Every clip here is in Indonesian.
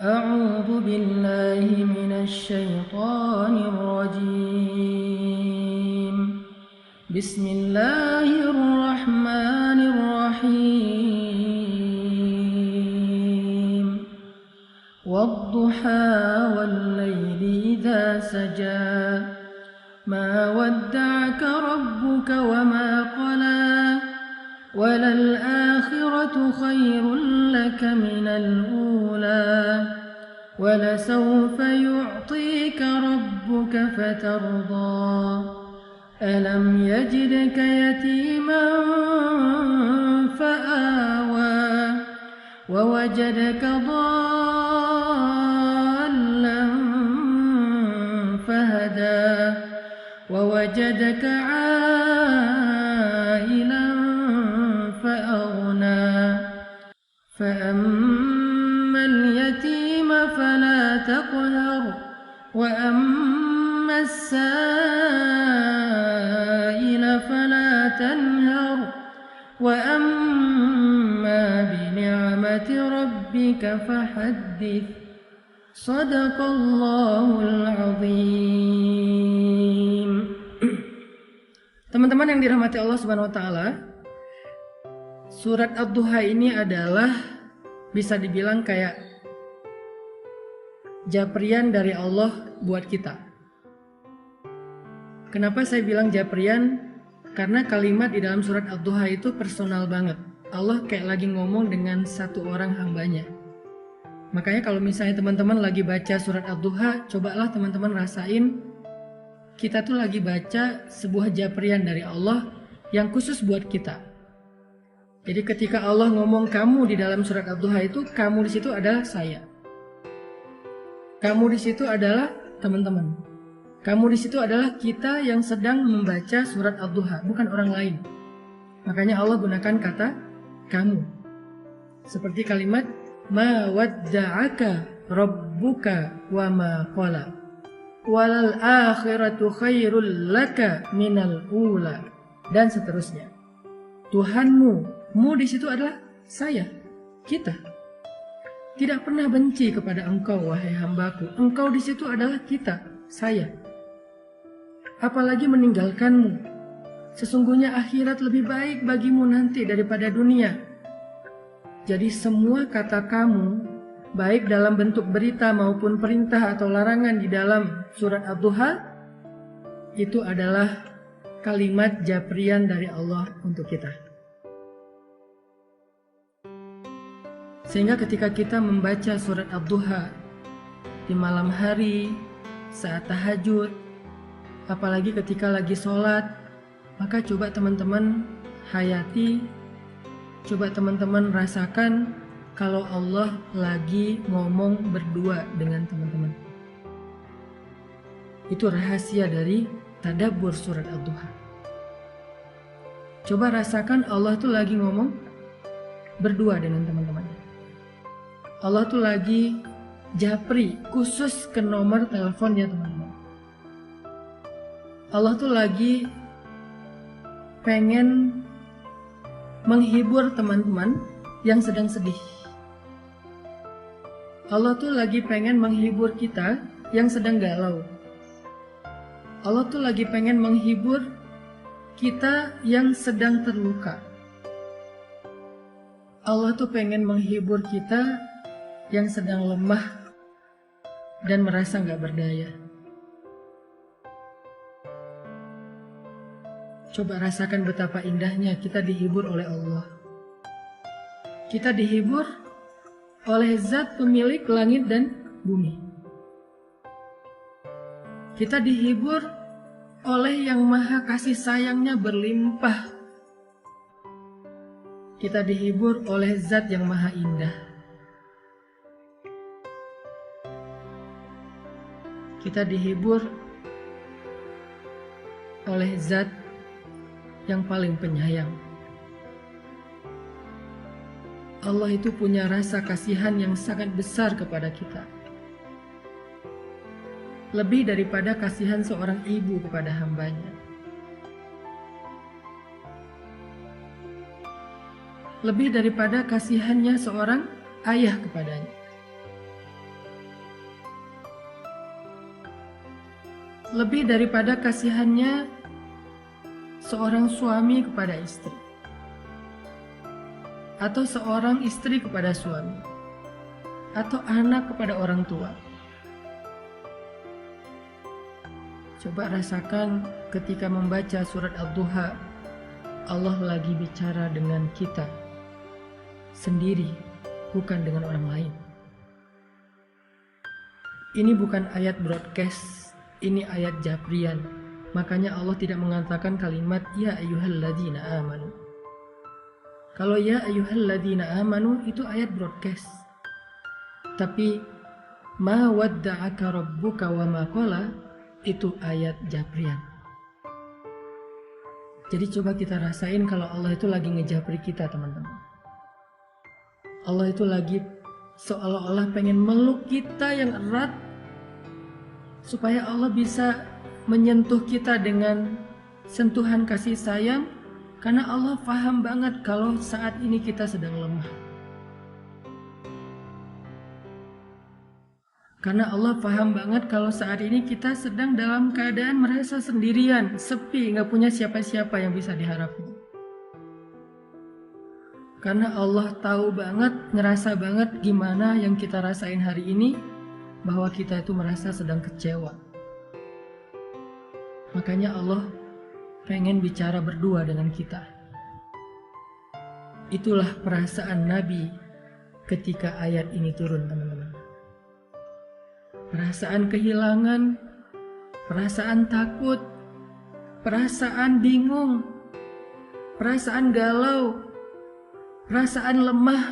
أعوذ بالله من الشيطان الرجيم. بسم الله الرحمن الرحيم. والضحى والليل إذا سجى ما ودعك ربك وما قلى وللآخرة خير لك من الأولى ولسوف يعطيك ربك فترضى ألم يجدك يتيما فآوى ووجدك ضالا فهدى ووجدك عائلا فأغنى فأما اليتيم فلا تقهر وأما السائل فلا تنهر وأما بنعمة ربك فحدث. Sadaqallahul azim. Teman-teman yang dirahmati Allah Subhanahu wa taala, surat Ad-Duha ini adalah bisa dibilang kayak japrian dari Allah buat kita. Kenapa saya bilang japrian? Karena kalimat di dalam surat Ad-Duha itu personal banget. Allah kayak lagi ngomong dengan satu orang hambanya. Makanya kalau misalnya teman-teman lagi baca surat Ad-Duha, cobalah teman-teman rasain kita tuh lagi baca sebuah japrian dari Allah yang khusus buat kita. Jadi ketika Allah ngomong kamu di dalam surat Ad-Duha itu, kamu di situ adalah saya. Kamu di situ adalah teman-teman. Kamu di situ adalah kita yang sedang membaca surat Ad-Duha, bukan orang lain. Makanya Allah gunakan kata kamu. Seperti kalimat ma wadda'aka rabbuka wa ma qala walal akhiratu khairul laka minal ula, dan seterusnya. Tuhanmu, mu di situ adalah saya, kita. Tidak pernah benci kepada engkau wahai hambaku. Engkau di situ adalah kita, saya. Apalagi meninggalkanmu. Sesungguhnya akhirat lebih baik bagimu nanti daripada dunia. Jadi semua kata kamu, baik dalam bentuk berita maupun perintah atau larangan di dalam surat Ad-Duha, itu adalah kalimat japrian dari Allah untuk kita. Sehingga ketika kita membaca surat Ad-Duha di malam hari, saat tahajud, apalagi ketika lagi sholat, maka coba teman-teman hayati, coba teman-teman rasakan kalau Allah lagi ngomong berdua dengan teman-teman. Itu rahasia dari tadabbur surat Ad-Duha. Coba rasakan Allah tuh lagi ngomong berdua dengan teman-teman. Allah tuh lagi japri khusus ke nomor teleponnya teman-teman. Allah tuh lagi pengen menghibur teman-teman yang sedang sedih. Allah tuh lagi pengen menghibur kita yang sedang galau. Allah tuh lagi pengen menghibur kita yang sedang terluka. Allah tuh pengen menghibur kita yang sedang lemah dan merasa gak berdaya. Coba rasakan betapa indahnya kita dihibur oleh Allah. Kita dihibur oleh zat pemilik langit dan bumi. Kita dihibur oleh yang maha kasih sayangnya berlimpah. Kita dihibur oleh zat yang maha indah. Kita dihibur oleh zat yang paling penyayang. Allah itu punya rasa kasihan yang sangat besar kepada kita. Lebih daripada kasihan seorang ibu kepada hambanya. lebih daripada kasihannya seorang ayah kepadanya. lebih daripada kasihannya seorang suami kepada istri, atau seorang istri kepada suami, atau anak kepada orang tua. Coba rasakan ketika membaca surat Ad-Duha, Allah lagi bicara dengan kita sendiri, bukan dengan orang lain. Ini bukan ayat broadcast, ini ayat jabrian. Makanya Allah tidak mengatakan kalimat ya ayyuhalladzina amanu. Kalau ya ayyuhalladzina amanu itu ayat broadcast. Tapi ma wadda'aka rabbuka wa ma qala itu ayat jabrian. Jadi coba kita rasain kalau Allah itu lagi ngejabri kita, teman-teman. Allah itu lagi seolah-olah pengen meluk kita yang erat supaya Allah bisa menyentuh kita dengan sentuhan kasih sayang, karena Allah paham banget kalau saat ini kita sedang lemah. Karena Allah paham banget kalau saat ini kita sedang dalam keadaan merasa sendirian, sepi, gak punya siapa-siapa yang bisa diharapkan. Karena Allah tahu banget, ngerasa banget gimana yang kita rasain hari ini, bahwa kita itu merasa sedang kecewa. Makanya Allah pengen bicara berdua dengan kita. Itulah perasaan Nabi ketika ayat ini turun, teman-teman. Perasaan kehilangan, perasaan takut, perasaan bingung, perasaan galau, perasaan lemah,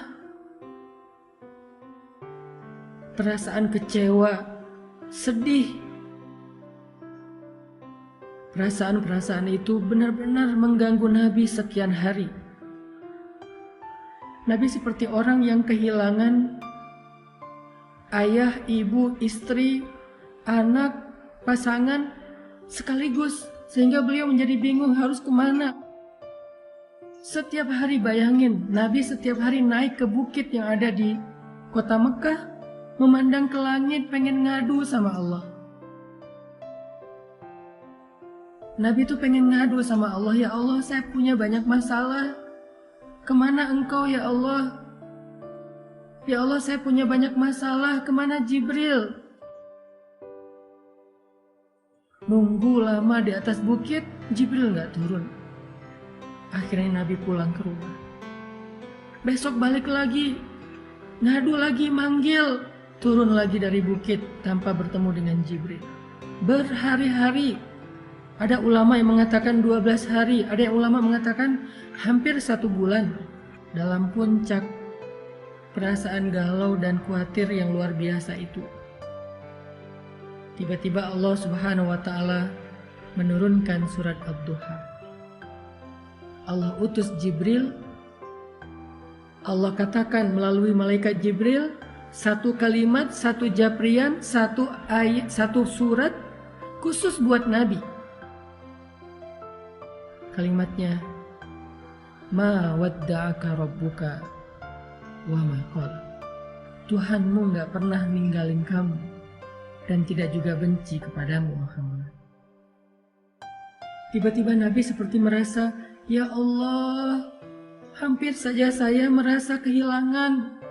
perasaan kecewa, sedih. Perasaan-perasaan itu benar-benar mengganggu Nabi sekian hari. Nabi seperti orang yang kehilangan ayah, ibu, istri, anak, pasangan sekaligus, sehingga beliau menjadi bingung harus kemana. Setiap hari bayangin, Nabi setiap hari naik ke bukit yang ada di kota Mekah, memandang ke langit pengen ngadu sama Allah. Nabi tuh pengen ngadu sama Allah, ya Allah saya punya banyak masalah, kemana engkau ya Allah? Ya Allah saya punya banyak masalah, kemana Jibril? Nunggu lama di atas bukit, Jibril gak turun. Akhirnya Nabi pulang ke rumah. Besok balik lagi, ngadu lagi, manggil. Turun lagi dari bukit tanpa bertemu dengan Jibril. Berhari-hari. Ada ulama yang mengatakan 12 hari, ada yang ulama mengatakan hampir 1 bulan. Dalam puncak perasaan galau dan khawatir yang luar biasa itu. Tiba-tiba Allah Subhanahu wa Ta'ala menurunkan surat Ad-Duha. Allah utus Jibril. Allah katakan melalui malaikat Jibril, 1 kalimat, 1 japrian, 1 ayat, 1 surat khusus buat Nabi. Kalimatnya, ma wadda'aka rabbuka wa ma qala. Tuhanmu gak pernah ninggalin kamu dan tidak juga benci kepadamu, Muhammad. Tiba-tiba Nabi seperti merasa, ya Allah, hampir saja saya merasa kehilangan.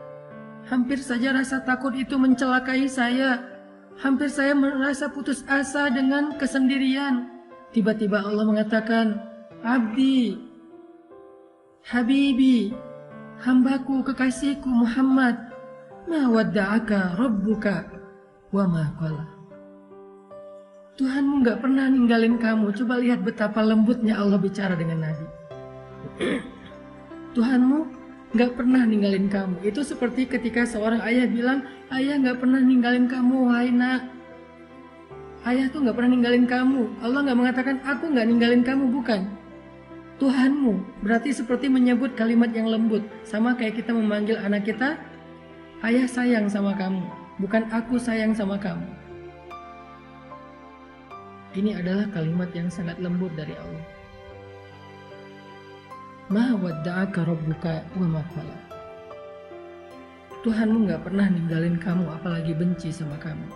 Hampir saja rasa takut itu mencelakai saya. Hampir saya merasa putus asa dengan kesendirian. Tiba-tiba Allah mengatakan, Abdi, Habibi, hambaku, kekasihku Muhammad, ma wadda'aka rabbuka wa ma qala. Tuhanmu gak pernah ninggalin kamu. Coba lihat betapa lembutnya Allah bicara dengan Nabi. Tuhanmu gak pernah ninggalin kamu. Itu seperti ketika seorang ayah bilang, ayah gak pernah ninggalin kamu, wahai nak. Ayah tuh gak pernah ninggalin kamu. Allah gak mengatakan, aku gak ninggalin kamu, bukan. Tuhanmu berarti seperti menyebut kalimat yang lembut. Sama kayak kita memanggil anak kita, ayah sayang sama kamu, bukan aku sayang sama kamu. Ini adalah kalimat yang sangat lembut dari Allah. Ma wadda'aka rabbuka wa ma qala. Tuhanmu gak pernah ninggalin kamu, apalagi benci sama kamu.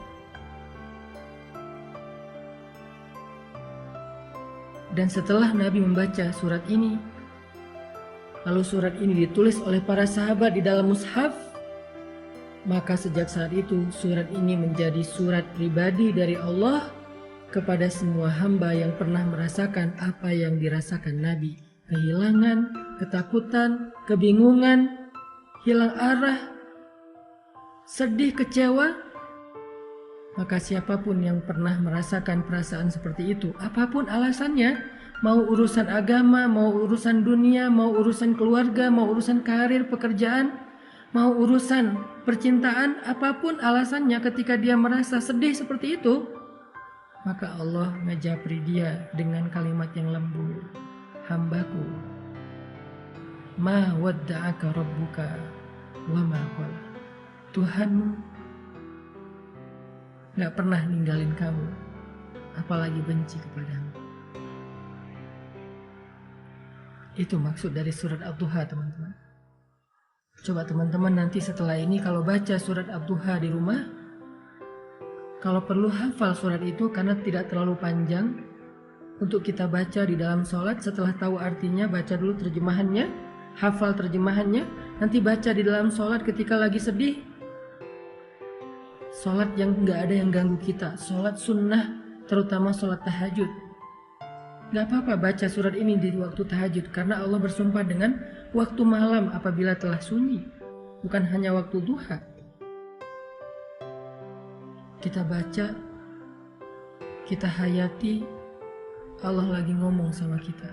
Dan setelah Nabi membaca surat ini, lalu surat ini ditulis oleh para sahabat di dalam mushaf, maka sejak saat itu surat ini menjadi surat pribadi dari Allah kepada semua hamba yang pernah merasakan apa yang dirasakan Nabi. Kehilangan, ketakutan, kebingungan, hilang arah, sedih, kecewa. Maka siapapun yang pernah merasakan perasaan seperti itu, apapun alasannya, mau urusan agama, mau urusan dunia, mau urusan keluarga, mau urusan karir, pekerjaan, mau urusan percintaan, apapun alasannya ketika dia merasa sedih seperti itu, maka Allah ngejapri dia dengan kalimat yang lembut. Hambaku, ma wadda'aka rabbuka wa ma qala. Tuhanmu gak pernah ninggalin kamu, apalagi benci kepadamu. Itu maksud dari surat Ad-Duha, teman-teman. Coba teman-teman nanti setelah ini kalau baca surat Ad-Duha di rumah, kalau perlu hafal surat itu karena tidak terlalu panjang untuk kita baca di dalam sholat. Setelah tahu artinya, baca dulu terjemahannya, hafal terjemahannya, nanti baca di dalam sholat ketika lagi sedih. Sholat yang gak ada yang ganggu kita, sholat sunnah, terutama sholat tahajud. Gak apa-apa baca surat ini di waktu tahajud, karena Allah bersumpah dengan waktu malam apabila telah sunyi, bukan hanya waktu duha. Kita baca, kita hayati, Allah lagi ngomong sama kita.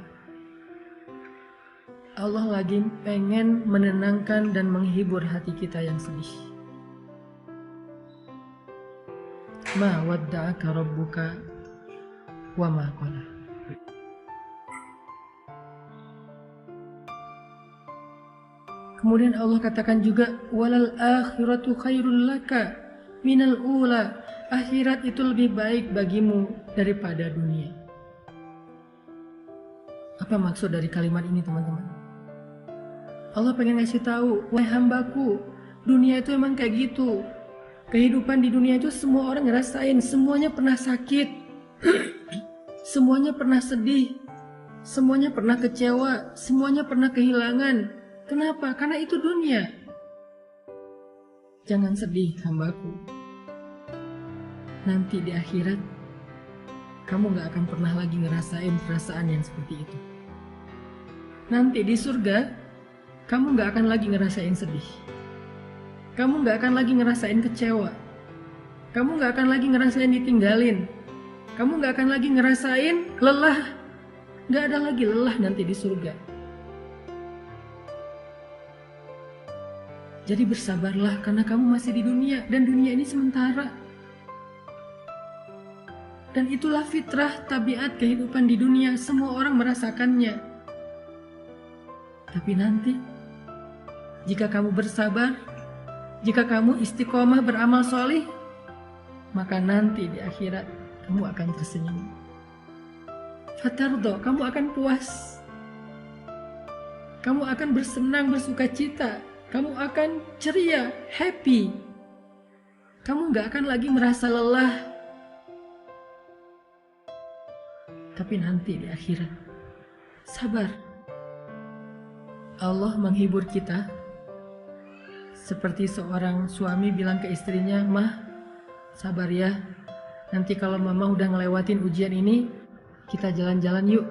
Allah lagi pengen menenangkan dan menghibur hati kita yang sedih. Ma wadda'aka rabbuka wa ma qala. Kemudian Allah katakan juga, walal akhiratu khairul laka minal ula. Akhirat itu lebih baik bagimu daripada dunia. Apa maksud dari kalimat ini, teman-teman? Allah pengen ngasih tahu, wahai hambaku, dunia itu emang kayak gitu. Kehidupan di dunia itu semua orang ngerasain, semuanya pernah sakit, semuanya pernah sedih, semuanya pernah kecewa, semuanya pernah kehilangan. Kenapa? Karena itu dunia. Jangan sedih, hambaku. Nanti di akhirat, kamu gak akan pernah lagi ngerasain perasaan yang seperti itu. Nanti di surga, kamu gak akan lagi ngerasain sedih. Kamu gak akan lagi ngerasain kecewa. Kamu gak akan lagi ngerasain ditinggalin. Kamu gak akan lagi ngerasain lelah. Gak ada lagi lelah nanti di surga. Jadi bersabarlah karena kamu masih di dunia. Dan dunia ini sementara. Dan itulah fitrah tabiat kehidupan di dunia. Semua orang merasakannya. Tapi nanti, jika kamu bersabar, jika kamu istiqomah beramal solih, maka nanti di akhirat kamu akan tersenyum. Fatardo, kamu akan puas. Kamu akan bersenang, bersuka cita. Kamu akan ceria, happy. Kamu gak akan lagi merasa lelah. Tapi nanti di akhirat, sabar. Allah menghibur kita. Seperti seorang suami bilang ke istrinya, "Mah, sabar ya. Nanti kalau mama udah ngelewatin ujian ini, kita jalan-jalan yuk.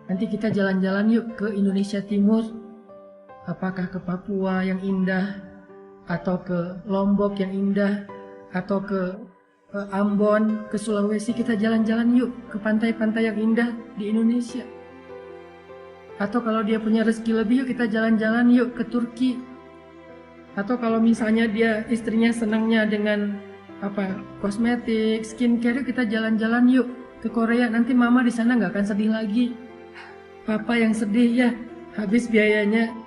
Nanti kita jalan-jalan yuk ke Indonesia Timur. Apakah ke Papua yang indah, atau ke Lombok yang indah, atau ke Ambon, ke Sulawesi. Kita jalan-jalan yuk ke pantai-pantai yang indah di Indonesia. Atau kalau dia punya rezeki lebih, yuk kita jalan-jalan yuk ke Turki. Atau kalau misalnya dia istrinya senangnya dengan kosmetik, skincare, kita jalan-jalan yuk ke Korea. Nanti mama di sana nggak akan sedih lagi. Papa yang sedih ya, habis biayanya."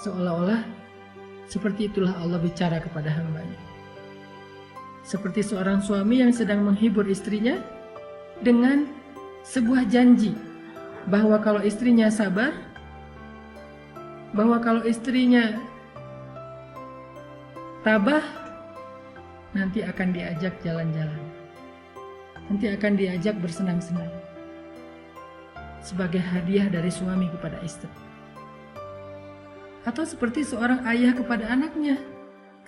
Seolah-olah seperti itulah Allah bicara kepada hambanya. Seperti seorang suami yang sedang menghibur istrinya dengan sebuah janji bahwa kalau istrinya sabar, bahwa kalau istrinya tabah, nanti akan diajak jalan-jalan. nanti akan diajak bersenang-senang sebagai hadiah dari suami kepada istri. Atau seperti seorang ayah kepada anaknya,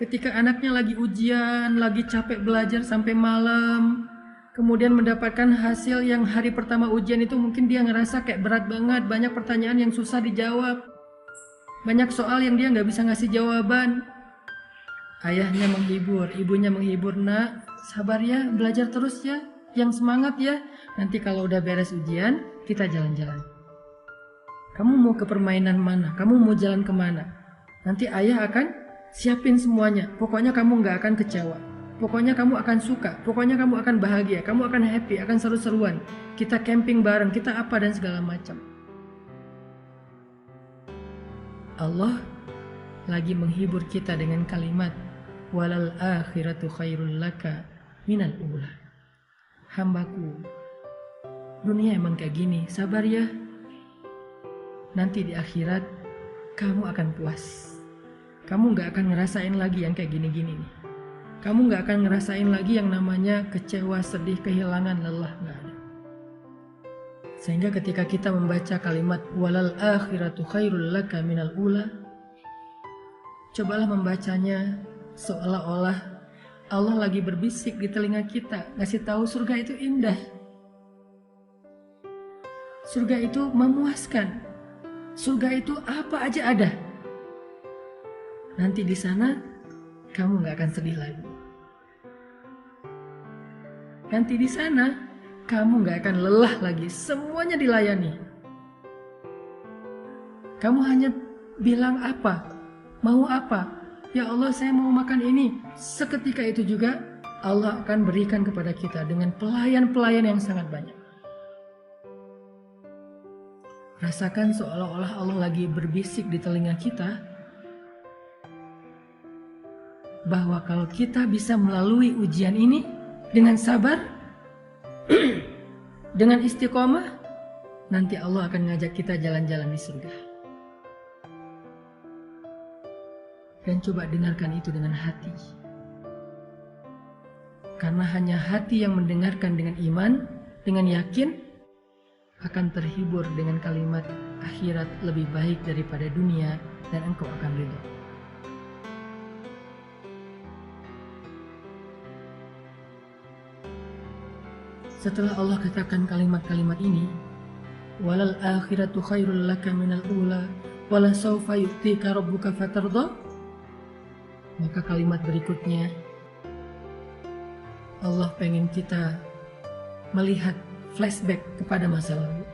ketika anaknya lagi ujian, lagi capek belajar sampai malam, kemudian mendapatkan hasil yang hari pertama ujian itu mungkin dia ngerasa kayak berat banget, banyak pertanyaan yang susah dijawab, banyak soal yang dia nggak bisa ngasih jawaban. Ayahnya menghibur, ibunya menghibur, nak, sabar ya, belajar terus ya, yang semangat ya, nanti kalau udah beres ujian, kita jalan-jalan. Kamu mau ke permainan mana? Kamu mau jalan kemana? Nanti ayah akan siapin semuanya. Pokoknya kamu nggak akan kecewa. Pokoknya kamu akan suka. Pokoknya kamu akan bahagia. Kamu akan happy, akan seru-seruan. Kita camping bareng, kita apa dan segala macam. Allah lagi menghibur kita dengan kalimat walal akhiratu khairul laka minal ula. Hambaku, dunia emang kayak gini, sabar ya. Nanti di akhirat kamu akan puas. Kamu gak akan ngerasain lagi yang kayak gini-gini nih. Kamu gak akan ngerasain lagi yang namanya kecewa, sedih, kehilangan, lelah, gak ada. Sehingga ketika kita membaca kalimat walal akhiratu khairul laka minal ula, cobalah membacanya seolah-olah Allah lagi berbisik di telinga kita, ngasih tahu surga itu indah. Surga itu memuaskan. Surga itu apa aja ada. Nanti di sana kamu gak akan sedih lagi. Nanti di sana kamu gak akan lelah lagi. Semuanya dilayani. Kamu hanya bilang apa, mau apa. Ya Allah, saya mau makan ini. Seketika itu juga Allah akan berikan kepada kita dengan pelayan-pelayan yang sangat banyak. Rasakan seolah-olah Allah lagi berbisik di telinga kita bahwa kalau kita bisa melalui ujian ini dengan sabar, dengan istiqomah, nanti Allah akan ngajak kita jalan-jalan di surga. Dan coba dengarkan itu dengan hati. Karena hanya hati yang mendengarkan dengan iman, dengan yakin, akan terhibur dengan kalimat akhirat lebih baik daripada dunia dan engkau akan ridho. Setelah Allah katakan kalimat-kalimat ini, walal akhiratu khairul laka minal ula wala sawfa yu'tika rabbuka fatardha, maka kalimat berikutnya Allah pengen kita melihat flashback kepada masa lalu.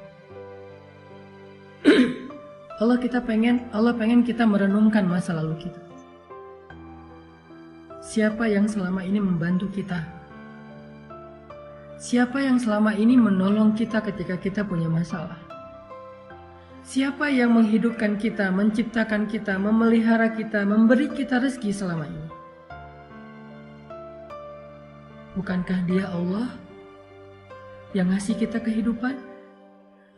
Allah pengen kita merenungkan masa lalu kita. Siapa yang selama ini membantu kita? Siapa yang selama ini menolong kita ketika kita punya masalah? Siapa yang menghidupkan kita, menciptakan kita, memelihara kita, memberi kita rezeki selama ini? Bukankah Dia Allah yang ngasih kita kehidupan?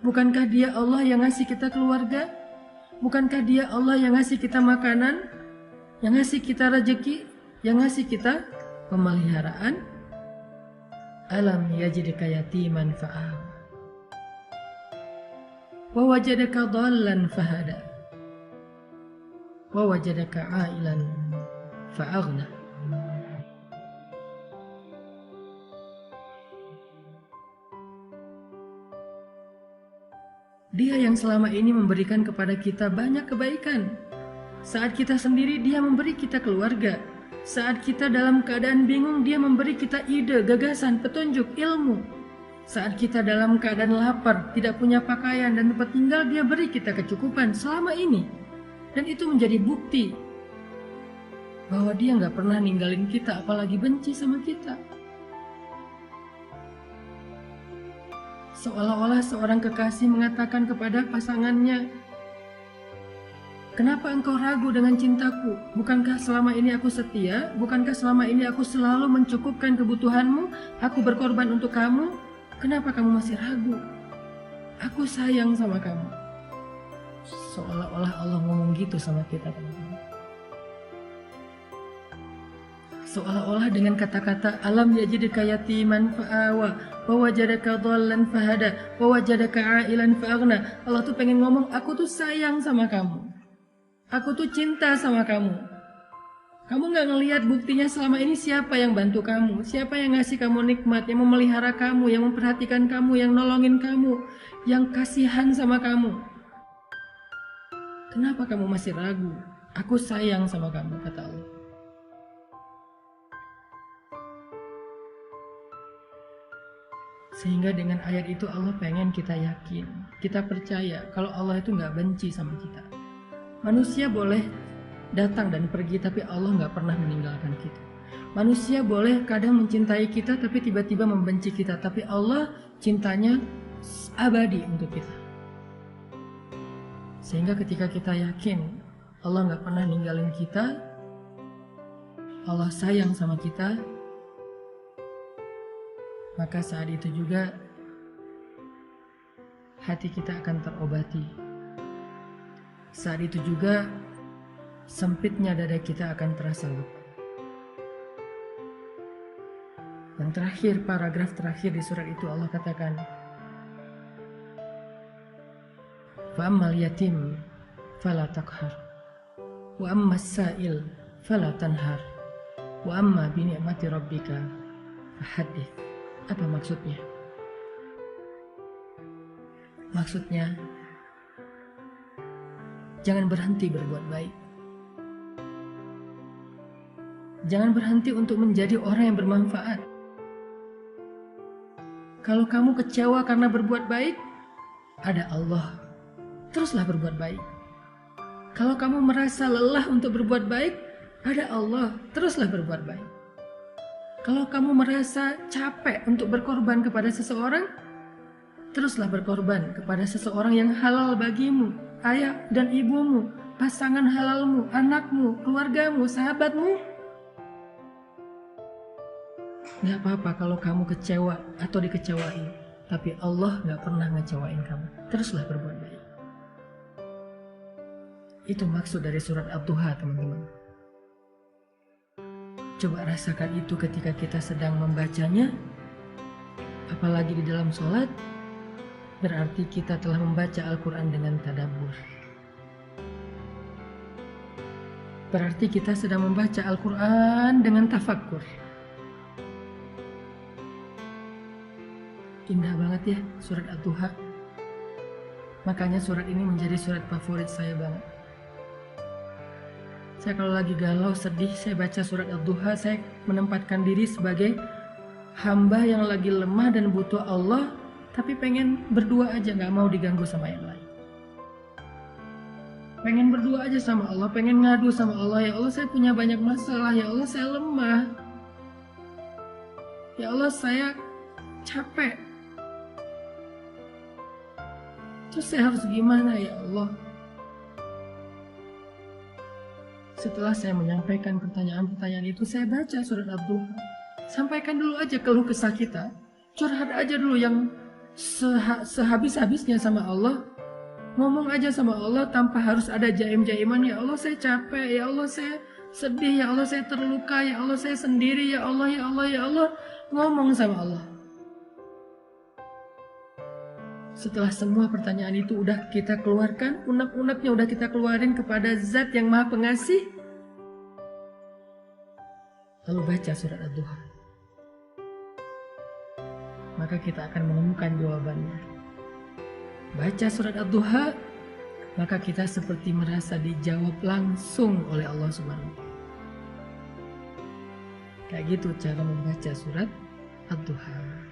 Bukankah Dia Allah yang ngasih kita keluarga? Bukankah Dia Allah yang ngasih kita makanan? Yang ngasih kita rezeki? Yang ngasih kita pemeliharaan? Alam yajidka yatiman fa'awa wa wajadaka dhallan fahada wa wajadaka ailan fa'aghna. Dia yang selama ini memberikan kepada kita banyak kebaikan. Saat kita sendiri, Dia memberi kita keluarga. Saat kita dalam keadaan bingung, Dia memberi kita ide, gagasan, petunjuk, ilmu. Saat kita dalam keadaan lapar, tidak punya pakaian dan tempat tinggal, Dia beri kita kecukupan selama ini. Dan itu menjadi bukti bahwa Dia nggak pernah ninggalin kita, apalagi benci sama kita. Seolah-olah seorang kekasih mengatakan kepada pasangannya, kenapa engkau ragu dengan cintaku? Bukankah selama ini aku setia? Bukankah selama ini aku selalu mencukupkan kebutuhanmu? Aku berkorban untuk kamu. Kenapa kamu masih ragu? Aku sayang sama kamu. Seolah-olah Allah ngomong gitu sama kita, teman-teman. Seolah-olah dengan kata-kata alam yajidka yatiman fa'awa wa wajadaka dhallan fahada wa wajadaka a'ilan fa'aghna. Allah tuh pengen ngomong, aku tuh sayang sama kamu. Aku tuh cinta sama kamu. Kamu gak ngelihat buktinya selama ini siapa yang bantu kamu, siapa yang ngasih kamu nikmat, yang memelihara kamu, yang memperhatikan kamu, yang nolongin kamu, yang kasihan sama kamu. Kenapa kamu masih ragu? Aku sayang sama kamu, kata Allah. Sehingga dengan ayat itu Allah pengen kita yakin, kita percaya kalau Allah itu gak benci sama kita. Manusia boleh datang dan pergi, tapi Allah gak pernah meninggalkan kita. Manusia boleh kadang mencintai kita, tapi tiba-tiba membenci kita. Tapi Allah cintanya abadi untuk kita. Sehingga ketika kita yakin Allah gak pernah ninggalin kita, Allah sayang sama kita, maka saat itu juga hati kita akan terobati. Saat itu juga sempitnya dada kita akan terasa lega. Yang terakhir, paragraf terakhir di surat itu Allah katakan, Fa'ammal yatim fala taqhar wa ammas sa'il fala tanhar wa amma bi ni'mati rabbika fahaddits. Apa maksudnya? Maksudnya, jangan berhenti berbuat baik. Jangan berhenti untuk menjadi orang yang bermanfaat. Kalau kamu kecewa karena berbuat baik, ada Allah. Teruslah berbuat baik. Kalau kamu merasa lelah untuk berbuat baik, ada Allah. Teruslah berbuat baik. Kalau kamu merasa capek untuk berkorban kepada seseorang, teruslah berkorban kepada seseorang yang halal bagimu, ayah dan ibumu, pasangan halalmu, anakmu, keluargamu, sahabatmu. Gak apa-apa kalau kamu kecewa atau dikecewain, tapi Allah gak pernah ngecewain kamu. Teruslah berbuat baik. Itu maksud dari surat Ad-Duha, teman-teman. Coba rasakan itu ketika kita sedang membacanya, apalagi di dalam sholat, berarti kita telah membaca Al-Quran dengan tadabbur. Berarti kita sedang membaca Al-Quran dengan tafakkur. Indah banget ya surat Ad-Duha. Makanya surat ini menjadi surat favorit saya banget. Saya kalau lagi galau, sedih, saya baca surat Ad-Duha, saya menempatkan diri sebagai hamba yang lagi lemah dan butuh Allah, tapi pengen berdua aja, gak mau diganggu sama yang lain. Pengen berdua aja sama Allah, pengen ngadu sama Allah. Ya Allah, saya punya banyak masalah. Ya Allah, saya lemah. Ya Allah, saya capek. Terus saya harus gimana ya Allah? Setelah saya menyampaikan pertanyaan-pertanyaan itu, saya baca surat Ad-Duha. Sampaikan dulu aja keluh kesah kita. Curhat aja dulu yang sehabis-habisnya sama Allah. Ngomong aja sama Allah tanpa harus ada jaim-jaiman. Ya Allah, saya capek. Ya Allah, saya sedih. Ya Allah, saya terluka. Ya Allah, saya sendiri. Ya Allah, ya Allah, ya Allah. Ngomong sama Allah. Setelah semua pertanyaan itu udah kita keluarkan, unek-uneknya udah kita keluarin kepada Zat yang Maha Pengasih, lalu baca surat Ad-Duha. Maka kita akan menemukan jawabannya. Baca surat Ad-Duha, maka kita seperti merasa dijawab langsung oleh Allah Subhanahu. Kayak gitu cara membaca surat Ad-Duha.